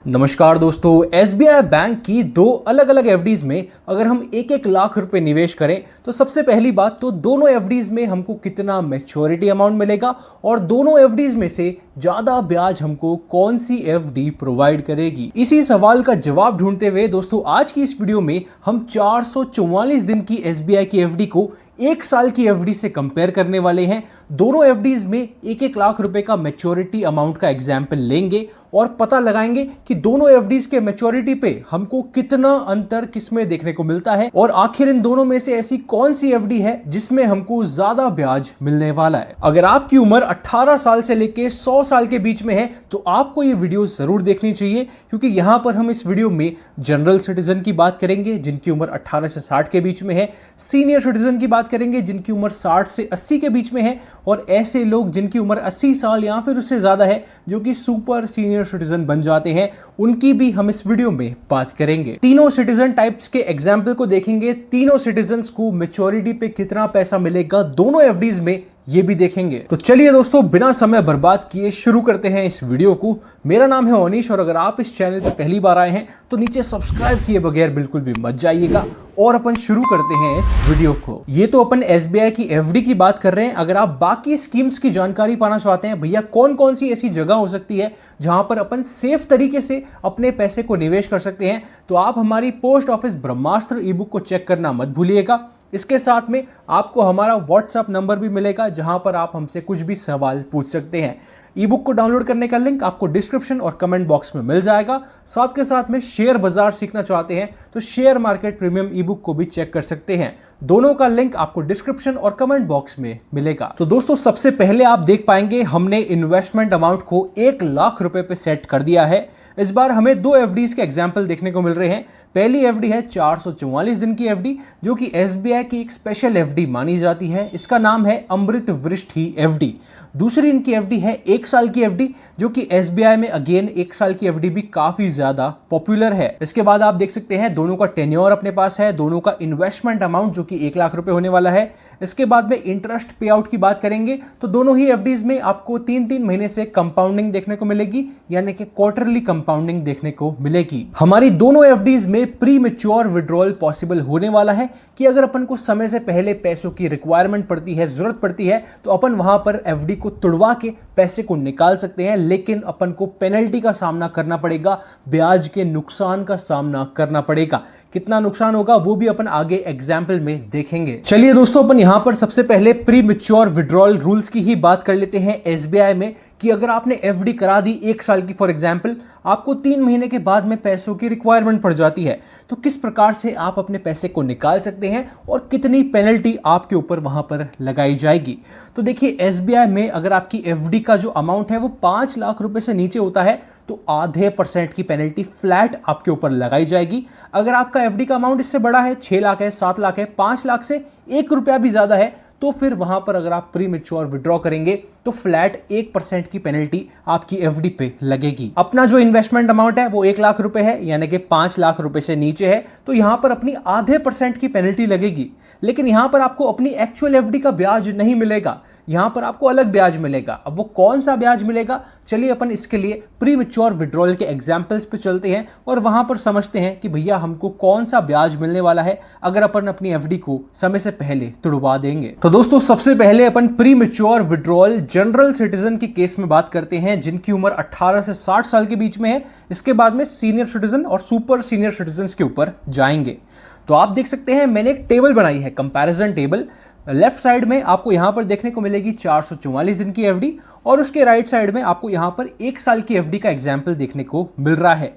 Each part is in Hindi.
नमस्कार दोस्तों। एसबीआई बैंक की दो अलग अलग एफडीज में अगर हम एक एक लाख रुपए निवेश करें तो सबसे पहली बात तो दोनों एफडीज में हमको कितना मैच्योरिटी अमाउंट मिलेगा और दोनों एफडीज में से ज्यादा ब्याज हमको कौन सी एफडी प्रोवाइड करेगी। इसी सवाल का जवाब ढूंढते हुए दोस्तों आज की इस वीडियो में हम 444 दिन की एसबीआई की एफडी को एक साल की एफडी से कंपेयर करने वाले हैं। दोनों एफडीज में एक एक लाख रुपए का मैच्योरिटी अमाउंट का एग्जाम्पल लेंगे और पता लगाएंगे कि दोनों एफडीज के मैच्योरिटी पे हमको कितना अंतर किसमें देखने को मिलता है और आखिर इन दोनों में से ऐसी कौन सी एफडी है जिसमें हमको ज्यादा ब्याज मिलने वाला है। अगर आपकी उम्र 18 साल से लेके 100 साल के बीच में है तो आपको ये वीडियो जरूर देखनी चाहिए, क्योंकि यहां पर हम इस वीडियो में जनरल सिटीजन की बात करेंगे जिनकी उम्र 18 से 60 के बीच में है, सीनियर सिटीजन की बात करेंगे जिनकी उम्र 60 से 80 के बीच में है और ऐसे लोग जिनकी उम्र 80 साल या फिर उससे ज्यादा है जो कि सुपर सीनियर सिटीजन बन जाते हैं, उनकी भी हम इस वीडियो में बात करेंगे। तीनों सिटीजन टाइप्स के एग्जाम्पल को देखेंगे, तीनों सिटीजन को मैच्योरिटी पे कितना पैसा मिलेगा दोनों एफडीज में ये भी देखेंगे। तो चलिए दोस्तों बिना समय बर्बाद किए शुरू करते हैं इस वीडियो को। मेरा नाम है अनीश और अगर आप इस चैनल पर पहली बार आए हैं तो नीचे सब्सक्राइब किए बगैर बिल्कुल भी मत जाइएगा और अपन शुरू करते हैं इस वीडियो को। ये तो अपन एसबीआई की एफडी की बात कर रहे हैं। अगर आप बाकी स्कीम्स की जानकारी पाना चाहते हैं, भैया कौन कौन सी ऐसी जगह हो सकती है जहां पर अपन सेफ तरीके से अपने पैसे को निवेश कर सकते हैं, तो आप हमारी पोस्ट ऑफिस ब्रह्मास्त्र ई बुक को चेक करना मत भूलिएगा। इसके साथ में आपको हमारा व्हाट्सएप नंबर भी मिलेगा जहां पर आप हमसे कुछ भी सवाल पूछ सकते हैं। ई बुक को डाउनलोड करने का लिंक आपको डिस्क्रिप्शन और कमेंट बॉक्स में मिल जाएगा। साथ के साथ में शेयर बाजार सीखना चाहते हैं तो शेयर मार्केट प्रीमियम ई बुक को भी चेक कर सकते हैं। दोनों का लिंक आपको डिस्क्रिप्शन और कमेंट बॉक्स में मिलेगा। तो दोस्तों सबसे पहले आप देख पाएंगे हमने इन्वेस्टमेंट अमाउंट को 1 लाख रुपए पे सेट कर दिया है। इस बार हमें दो एफडीज के एग्जाम्पल देखने को मिल रहे हैं। पहली एफडी है 444 दिन की एफडी जो कि एसबीआई की एक स्पेशल एफडी मानी जाती है। इसका नाम है अमृत वृष्टि एफडी। दूसरी इनकी एफडी है 1 साल की एफडी जो कि एसबीआई में अगेन 1 साल की एफडी भी काफी ज्यादा पॉपुलर है। इसके बाद आप देख सकते हैं दोनों का टेन्योर अपने पास है, दोनों का इन्वेस्टमेंट अमाउंट जो कि 1 लाख रुपए होने वाला है। इसके बाद में इंटरेस्ट पे आउट की बात करेंगे तो दोनों ही एफडीज में आपको 3-3 महीने से कंपाउंडिंग देखने को मिलेगी, यानी कि क्वार्टरली कंपाउंडिंग देखने को मिलेगी। हमारी दोनों एफडीज में प्री मैच्योर विड्रॉल पॉसिबल होने वाला है कि अगर अपन को समय से पहले पैसों की रिक्वायरमेंट पड़ती है, जरूरत पड़ती है, तो अपन वहां पर एफडी को तुड़वा के पैसे को निकाल सकते हैं, लेकिन अपन को पेनल्टी का सामना करना पड़ेगा, ब्याज के नुकसान का सामना करना पड़ेगा। कितना नुकसान होगा वो भी अपन आगे एग्जाम्पल में देखेंगे। चलिए दोस्तों अपन यहां पर सबसे पहले प्री मैच्योर विड्रॉल रूल्स की ही बात कर लेते हैं एसबीआई में, कि अगर आपने एफडी करा दी 1 साल की फॉर एग्जांपल, आपको 3 महीने के बाद में पैसों की रिक्वायरमेंट पड़ जाती है, तो किस प्रकार से आप अपने पैसे को निकाल सकते हैं और कितनी पेनल्टी आपके ऊपर वहां पर लगाई जाएगी। तो देखिए एसबीआई में अगर आपकी एफडी का जो अमाउंट है वो 5 लाख रुपए से नीचे होता है तो आधे % की पेनल्टी फ्लैट आपके ऊपर लगाई जाएगी। अगर आपका एफडी का अमाउंट इससे बड़ा है, 6 लाख है, 7 लाख है, 5 लाख से 1 रुपया भी ज्यादा है, तो फिर वहां पर अगर आप प्री मैच्योर विड्रॉ करेंगे तो फ्लैट 1% की पेनल्टी आपकी एफडी पे लगेगी। अपना जो इन्वेस्टमेंट अमाउंट है वो 1 लाख रुपए है, यानी कि 5 लाख रुपए से नीचे है, तो यहां पर अपनी आधे % की पेनल्टी लगेगी। लेकिन यहां पर आपको अपनी एक्चुअल एफडी का ब्याज नहीं मिलेगा, यहां पर आपको अलग ब्याज मिलेगा। अब वो कौन सा ब्याज मिलेगा, चलिए अपन इसके लिए प्री मैच्योर विड्रॉल के एग्जांपल्स पे चलते हैं और वहां पर समझते हैं कि भैया हमको कौन सा ब्याज मिलने वाला है अगर अपन अपनी एफडी को समय से पहले तुड़वा देंगे। तो दोस्तों सबसे पहले अपन premature withdrawal general citizen के केस में बात करते हैं जिनकी उम्र 18 से 60 साल के बीच में है। इसके बाद में सीनियर सिटीजन और सुपर सीनियर सिटीजन के ऊपर जाएंगे। तो आप देख सकते हैं मैंने एक टेबल बनाई है, कंपैरिजन टेबल। लेफ्ट साइड में आपको यहां पर देखने को मिलेगी 444 दिन की एफडी और उसके राइट साइड में आपको यहां पर 1 साल की एफडी का एग्जाम्पल देखने को मिल रहा है।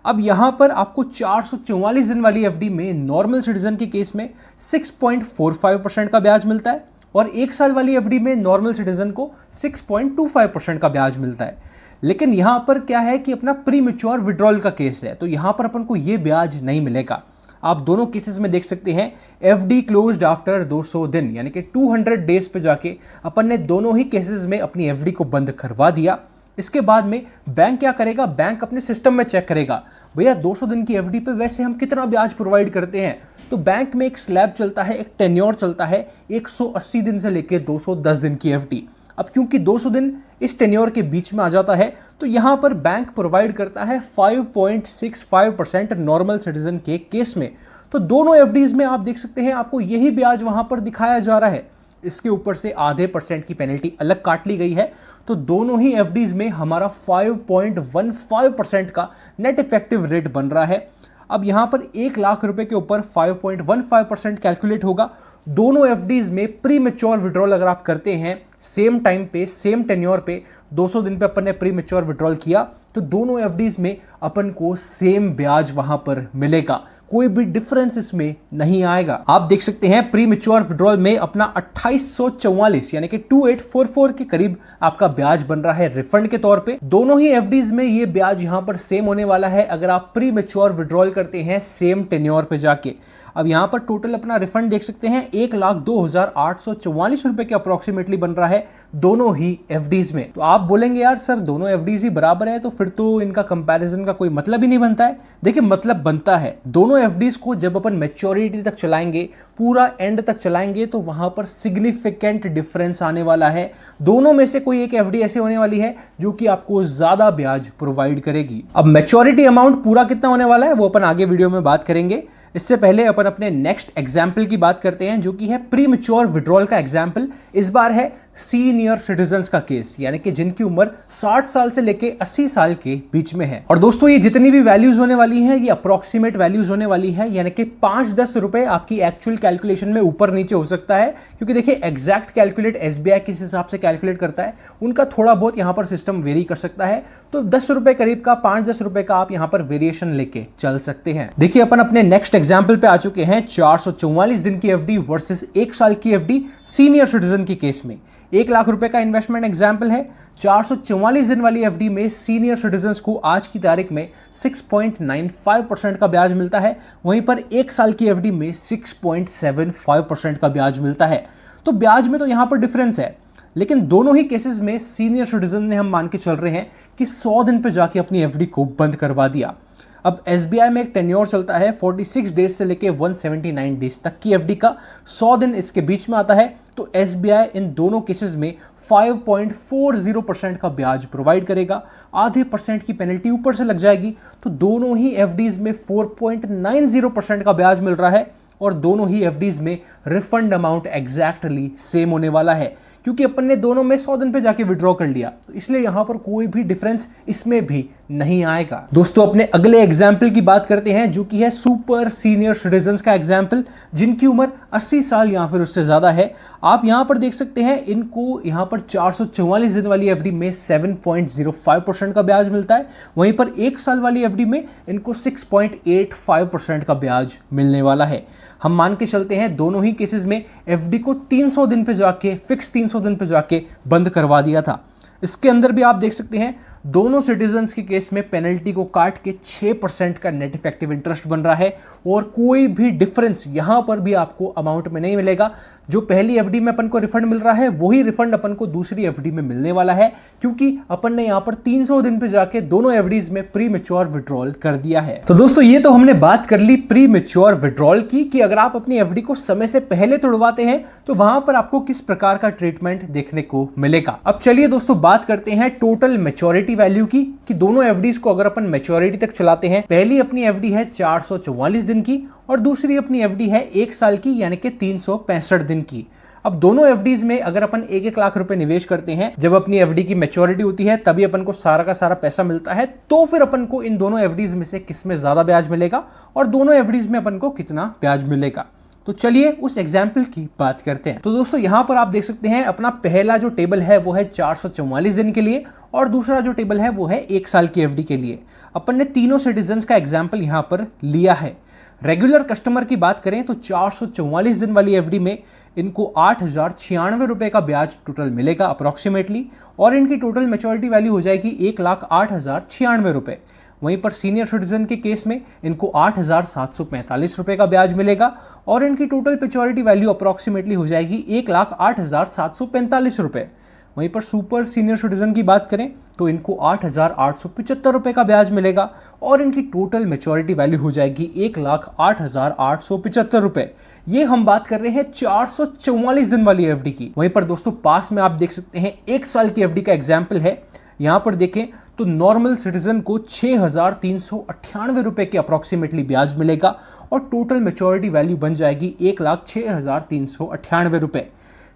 अब यहां पर आपको 444 दिन वाली एफडी में नॉर्मल सिटीजन के केस में 6.45% का ब्याज मिलता है और 1 साल वाली एफडी में नॉर्मल सिटीजन को 6.25% का ब्याज मिलता है। लेकिन यहां पर क्या है कि अपना प्री मैच्योर विड्रॉल का केस है, तो यहां पर अपन को यह ब्याज नहीं मिलेगा। आप दोनों केसेस में देख सकते हैं एफडी क्लोज्ड आफ्टर 200 दिन, यानी कि 200 डेज पे जाके अपन ने दोनों ही केसेस में अपनी एफडी को बंद करवा दिया। इसके बाद में बैंक क्या करेगा, बैंक अपने सिस्टम में चेक करेगा भैया 200 दिन की एफडी पे वैसे हम कितना ब्याज प्रोवाइड करते हैं। तो बैंक में एक स्लैब चलता है, एक टेन्योर चलता है 180 दिन से लेकर 210 दिन की एफडी। अब क्योंकि 200 दिन इस टेन्योर के बीच में आ जाता है तो यहां पर बैंक प्रोवाइड करता है 5.65% नॉर्मल सिटीजन के केस में। तो दोनों एफडीज में आप देख सकते हैं आपको यही ब्याज वहां पर दिखाया जा रहा है। इसके ऊपर से आधे % की पेनल्टी अलग काट ली गई है। तो दोनों ही एफडीज में हमारा 5.15% का नेट इफेक्टिव रेट बन रहा है। अब यहां पर 1 लाख रुपए के ऊपर 5.15% कैलकुलेट होगा। दोनों एफडीज में प्री मैच्योर विड्रॉल अगर आप करते हैं सेम टाइम पे सेम टेन्योर पे 200 दिन पे अपन ने प्री मैच्योर विड्रॉल किया तो दोनों एफडीज में अपन को सेम ब्याज वहां पर मिलेगा, कोई भी डिफरेंस इसमें नहीं आएगा। आप देख सकते हैं प्री मैच्योर विड्रॉल में अपना 2844 यानी कि 2844 के करीब आपका ब्याज बन रहा है रिफंड के तौर पे। दोनों ही एफडीज में ये ब्याज यहां पर सेम होने वाला है अगर आप प्री मैच्योर विड्रॉल करते हैं सेम टेन्योर पे जाके। अब यहां पर टोटल अपना रिफंड देख सकते हैं 1,02,844 रुपए के अप्रोक्सीमेटली बन रहा है दोनों ही एफडीज में। तो आप बोलेंगे यार सर दोनों एफडीज ही बराबर है तो फिर तो इनका कंपैरिजन का कोई मतलब ही नहीं बनता है। देखिए मतलब बनता है। दोनों एफडीज को जब अपन मैच्योरिटी तक चलाएंगे, पूरा एंड तक चलाएंगे तो वहां पर सिग्निफिकेंट डिफरेंस आने वाला है। दोनों में से कोई एक एफडी ऐसे होने वाली है जो कि आपको ज्यादा ब्याज प्रोवाइड करेगी। अब मैच्योरिटी अमाउंट पूरा कितना होने वाला है वो अपन आगे वीडियो में बात करेंगे। इससे पहले अपन अपने नेक्स्ट एग्जाम्पल की बात करते हैं जो कि है प्री मैच्योर विड्रॉल का एग्जाम्पल। इस बार है सीनियर सिटीजन्स का केस, यानी कि जिनकी उम्र 60 साल से लेके 80 साल के बीच में है। और दोस्तों ये जितनी भी वैल्यूज होने वाली हैं ये अप्रोक्सीमेट वैल्यूज होने वाली है, यानी कि 5-10 रुपए आपकी एक्चुअल कैलकुलेशन में ऊपर नीचे हो सकता है। क्योंकि देखिए एग्जैक्ट कैलकुलेट एसबीआई किस हिसाब से कैलकुलेट करता है उनका थोड़ा बहुत यहाँ पर सिस्टम वेरी कर सकता है। तो 10 रुपए करीब का 5-10 रुपए का आप यहाँ पर वेरिएशन लेके चल सकते हैं। देखिए अपन अपने नेक्स्ट एग्जाम्पल पे आ चुके हैं 444 दिन की एफडी वर्सेस 1 साल की एफडी सीनियर सिटीजन की केस में। 1 लाख रुपए का इन्वेस्टमेंट एग्जाम्पल है। 444 दिन वाली एफडी में सीनियर सिटीजन्स को आज की तारीख में 6.95% का ब्याज मिलता है, वहीं पर 1 साल की एफडी में 6.75% का ब्याज मिलता है। तो ब्याज में तो यहां पर डिफरेंस है, लेकिन दोनों ही केसेस में सीनियर सिटीजन ने हम मान के चल रहे हैं कि 100 दिन पे जाके अपनी एफडी को बंद करवा दिया। अब एसबीआई में एक टेन्योर चलता है 46 डेज से लेके 179 डेज तक की एफडी का, 100 दिन इसके बीच में आता है। तो एसबीआई इन दोनों केसेस में 5.40% का ब्याज प्रोवाइड करेगा, आधे % की पेनल्टी ऊपर से लग जाएगी। तो दोनों ही एफडीज में 4.90% का ब्याज मिल रहा है और दोनों ही एफडीज में रिफंड अमाउंट एग्जैक्टली सेम होने वाला है, क्योंकि अपन ने दोनों में 100 दिन पे जाके विड्रॉ कर लिया। तो इसलिए यहां पर कोई भी डिफरेंस इसमें भी नहीं आएगा। दोस्तों अपने अगले एग्जाम्पल की बात करते हैं जो कि है सुपर सीनियर सिटीजन्स का एग्जाम्पल, जिनकी उम्र 80 साल या फिर उससे ज्यादा है। आप यहां पर देख सकते हैं इनको यहां पर 444 दिन वाली एफडी में 7.05% का ब्याज मिलता है, वहीं पर 1 साल वाली एफडी में इनको 6.85% का ब्याज मिलने वाला है। हम मान के चलते हैं दोनों ही केसेस में एफडी को 300 दिन पे जाके फिक्स 300 दिन पे जाके बंद करवा दिया था। इसके अंदर भी आप देख सकते हैं दोनों सिटीजन्स के केस में पेनल्टी को काट के 6% का नेट इफेक्टिव इंटरेस्ट बन रहा है और कोई भी डिफरेंस यहां पर भी आपको अमाउंट में नहीं मिलेगा। जो पहली एफडी में अपन को रिफंड मिल रहा है वही रिफंड अपन को दूसरी एफडी में मिलने वाला है, क्योंकि अपन ने यहां पर 300 दिन पे जाके दोनों एफडीज में प्री मैच्योर विड्रॉल कर दिया है। तो दोस्तों ये तो हमने बात कर ली प्री मैच्योर विड्रॉल की कि अगर आप अपनी एफडी को समय से पहले तोड़वाते हैं तो वहां पर आपको किस प्रकार का ट्रीटमेंट देखने को मिलेगा। अब चलिए दोस्तों बात करते हैं टोटल मैच्योरिटी वैल्यू की कि दोनों एफडीज को अगर अपन मैच्योरिटी तक चलाते हैं, पहली अपनी एफडी है 444 दिन की और दूसरी अपनी एफडी है 1 साल की यानी कि 365 दिन की। अब दोनों एफडीज में अगर अपन 1-1 लाख रुपए निवेश करते हैं, जब अपनी एफडी की मैच्योरिटी होती है तभी अपन को सारा का सारा पैसा मिलता है। तो फिर अपन को इन दोनों एफडीज में से किस में ज्यादा ब्याज मिलेगा और दोनों एफडीज में अपन को कितना ब्याज मिलेगा। तो चलिए उस एग्जाम्पल की बात करते हैं। तो दोस्तों यहां पर आप देख सकते हैं अपना पहला जो टेबल है वो है 444 दिन के लिए और दूसरा जो टेबल है वो है 1 साल की एफडी के लिए। अपन ने तीनों सिटीजन्स का एग्जाम्पल यहां पर लिया है। रेगुलर कस्टमर की बात करें तो 444 दिन वाली एफडी में इनको 8,096 रुपए का ब्याज टोटल मिलेगा अप्रोक्सीमेटली, और इनकी टोटल मैच्योरिटी वैल्यू हो जाएगी 1,08,096 रुपए। वहीं पर सीनियर सिटीजन के केस में इनको 8,745 रुपए का ब्याज मिलेगा और इनकी टोटल मैच्योरिटी वैल्यू अप्रोक्सीमेटली हो जाएगी 1,08,745 रुपए। वहीं पर सुपर सीनियर सिटीजन की बात करें तो इनको 8,875 रुपए का ब्याज मिलेगा और इनकी टोटल मैच्योरिटी वैल्यू हो जाएगी 1,08,875 रुपए। ये हम बात कर रहे हैं 444 दिन वाली एफडी की। वहीं पर दोस्तों पास में आप देख सकते हैं 1 साल की एफडी का एग्जाम्पल है। यहां पर देखें तो नॉर्मल सिटीजन को 6,398 रुपए के अप्रोक्सीमेटली ब्याज मिलेगा और टोटल मैच्योरिटी वैल्यू बन जाएगी 1,06,398 रुपए।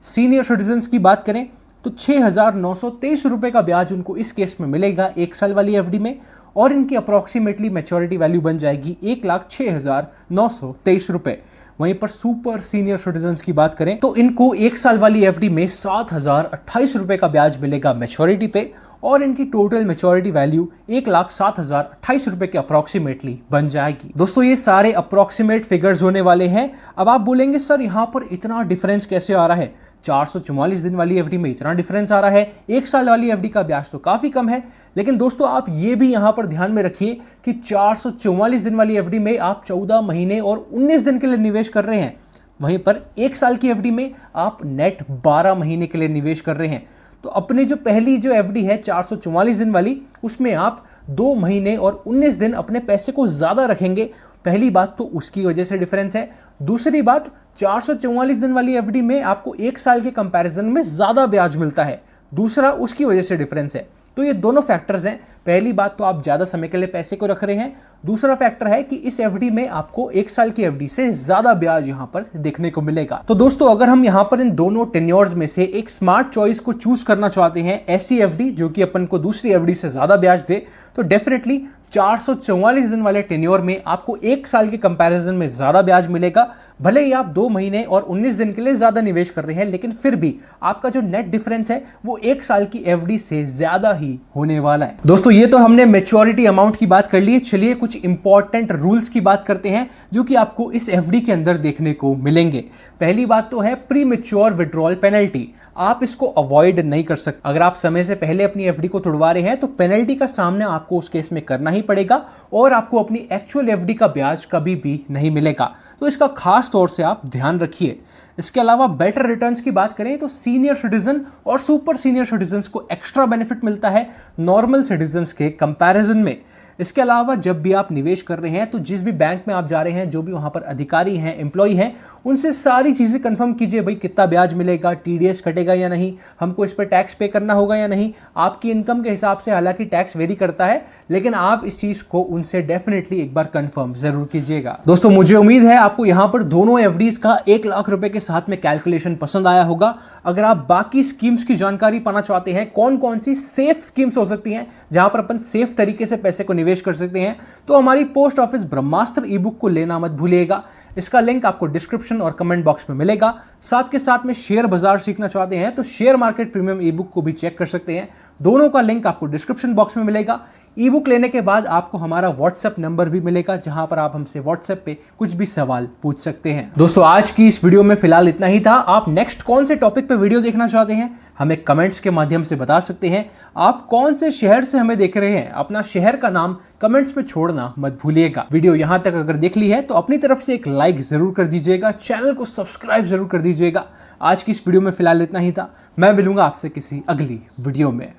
सीनियर सिटीजन की बात करें तो 6,923 रुपए का ब्याज उनको इस केस में मिलेगा 1 साल वाली एफडी में और इनकी अप्रोक्सीमेटली मैच्योरिटी वैल्यू बन जाएगी 1,06,923 रुपए। वहीं पर सुपर सीनियर सिटीजन की बात करें तो इनको 1 साल वाली एफडी में 7,028 रुपए का ब्याज मिलेगा मैच्योरिटी पे और इनकी टोटल मैच्योरिटी वैल्यू 1,07,028 रुपए के अप्रोक्सीमेटली बन जाएगी। दोस्तों ये सारे अप्रोक्सीमेट फिगर्स होने वाले हैं। अब आप बोलेंगे सर यहां पर इतना डिफरेंस कैसे आ रहा है, 444 दिन वाली एफडी में इतना डिफरेंस आ रहा है, 1 साल वाली एफडी का ब्याज तो काफी कम है। लेकिन दोस्तों आप ये भी यहां पर ध्यान में रखिए कि 444 दिन वाली एफडी में आप 14 महीने और 19 दिन के लिए निवेश कर रहे हैं, वहीं पर 1 साल की एफडी में आप नेट 12 महीने के लिए निवेश कर रहे हैं। तो अपने जो पहली जो एफडी है 444 दिन वाली, उसमें आप 2 महीने और 19 दिन अपने पैसे को ज्यादा रखेंगे। पहली बात तो उसकी वजह से डिफरेंस है। दूसरी बात 444 दिन वाली एफडी में आपको 1 साल के कंपैरिजन में ज्यादा ब्याज मिलता है, दूसरा उसकी वजह से डिफरेंस है। तो ये दोनों फैक्टर्स हैं। पहली बात तो आप ज्यादा समय के लिए पैसे को रख रहे हैं, दूसरा फैक्टर है कि इस एफडी में आपको 1 साल की एफडी से ज्यादा ब्याज यहां पर देखने को मिलेगा। तो दोस्तों अगर हम यहां पर इन दोनों टेन्योर्स में से एक स्मार्ट चॉइस को चूज करना चाहते हैं, ऐसी एफडी जो कि अपन को दूसरी एफडी से ज्यादा ब्याज दे, तो डेफिनेटली 444 दिन वाले टेन्योर में आपको 1 साल के कंपैरिजन में ज्यादा ब्याज मिलेगा। भले ही आप 2 महीने और 19 दिन के लिए ज्यादा निवेश कर रहे हैं, लेकिन फिर भी आपका जो नेट डिफरेंस है वो 1 साल की एफडी से ज्यादा ही होने वाला है। दोस्तों ये तो हमने मैच्योरिटी अमाउंट की बात कर ली है। चलिए कुछ इंपॉर्टेंट रूल्स की बात करते हैं जो कि आपको इस एफडी के अंदर देखने को मिलेंगे। पहली बात तो है प्री मैच्योर विड्रॉल पेनल्टी। आप इसको अवॉइड नहीं कर सकते। अगर आप समय से पहले अपनी एफडी को तुड़वा रहे हैं तो पेनल्टी का सामना आपको उस केस में करना ही पड़ेगा और आपको अपनी एक्चुअल एफडी का ब्याज कभी भी नहीं मिलेगा। तो इसका खास तौर से आप ध्यान रखिए। इसके अलावा बेटर रिटर्न्स की बात करें तो सीनियर सिटीजन और सुपर सीनियर सिटीजन्स को एक्स्ट्रा बेनिफिट मिलता है नॉर्मल सिटीजन्स के कंपैरिजन में। इसके अलावा जब भी आप निवेश कर रहे हैं तो जिस भी बैंक में आप जा रहे हैं, जो भी वहां पर अधिकारी हैं, एम्प्लॉय हैं, उनसे सारी चीजें कंफर्म कीजिए। भाई कितना ब्याज मिलेगा, टीडीएस कटेगा या नहीं, हमको इस पर टैक्स पे करना होगा या नहीं। आपकी इनकम के हिसाब से हालांकि टैक्स वेरी करता है, लेकिन आप इस चीज को उनसे डेफिनेटली एक बार कंफर्म जरूर कीजिएगा। दोस्तों मुझे उम्मीद है आपको यहाँ पर दोनों एफडीज का 1 लाख रुपए के साथ में कैलकुलेशन पसंद आया होगा। अगर आप बाकी स्कीम्स की जानकारी पाना चाहते हैं, कौन कौन सी सेफ स्कीम्स हो सकती हैं जहां पर अपन सेफ तरीके से पैसे को निवेश कर सकते हैं, तो हमारी पोस्ट ऑफिस ब्रह्मास्त्र ई बुक को लेना मत भूलिएगा। इसका लिंक आपको डिस्क्रिप्शन और कमेंट बॉक्स में मिलेगा। साथ के साथ में शेयर बाजार सीखना चाहते हैं तो शेयर मार्केट प्रीमियम ई बुक को भी चेक कर सकते हैं। दोनों का लिंक आपको डिस्क्रिप्शन बॉक्स में मिलेगा। ई बुक लेने के बाद आपको हमारा व्हाट्सएप नंबर भी मिलेगा, जहां पर आप हमसे व्हाट्सएप पे कुछ भी सवाल पूछ सकते हैं। दोस्तों आज की इस वीडियो में फिलहाल इतना ही था। आप नेक्स्ट कौन से टॉपिक पे वीडियो देखना चाहते हैं हमें कमेंट्स के माध्यम से बता सकते हैं। आप कौन से शहर से हमें देख रहे हैं, अपना शहर का नाम कमेंट्स में छोड़ना मत भूलिएगा। वीडियो यहां तक अगर देख ली है तो अपनी तरफ से एक लाइक जरूर कर दीजिएगा, चैनल को सब्सक्राइब जरूर कर दीजिएगा। आज की इस वीडियो में फिलहाल इतना ही था। मैं मिलूंगा आपसे किसी अगली वीडियो में।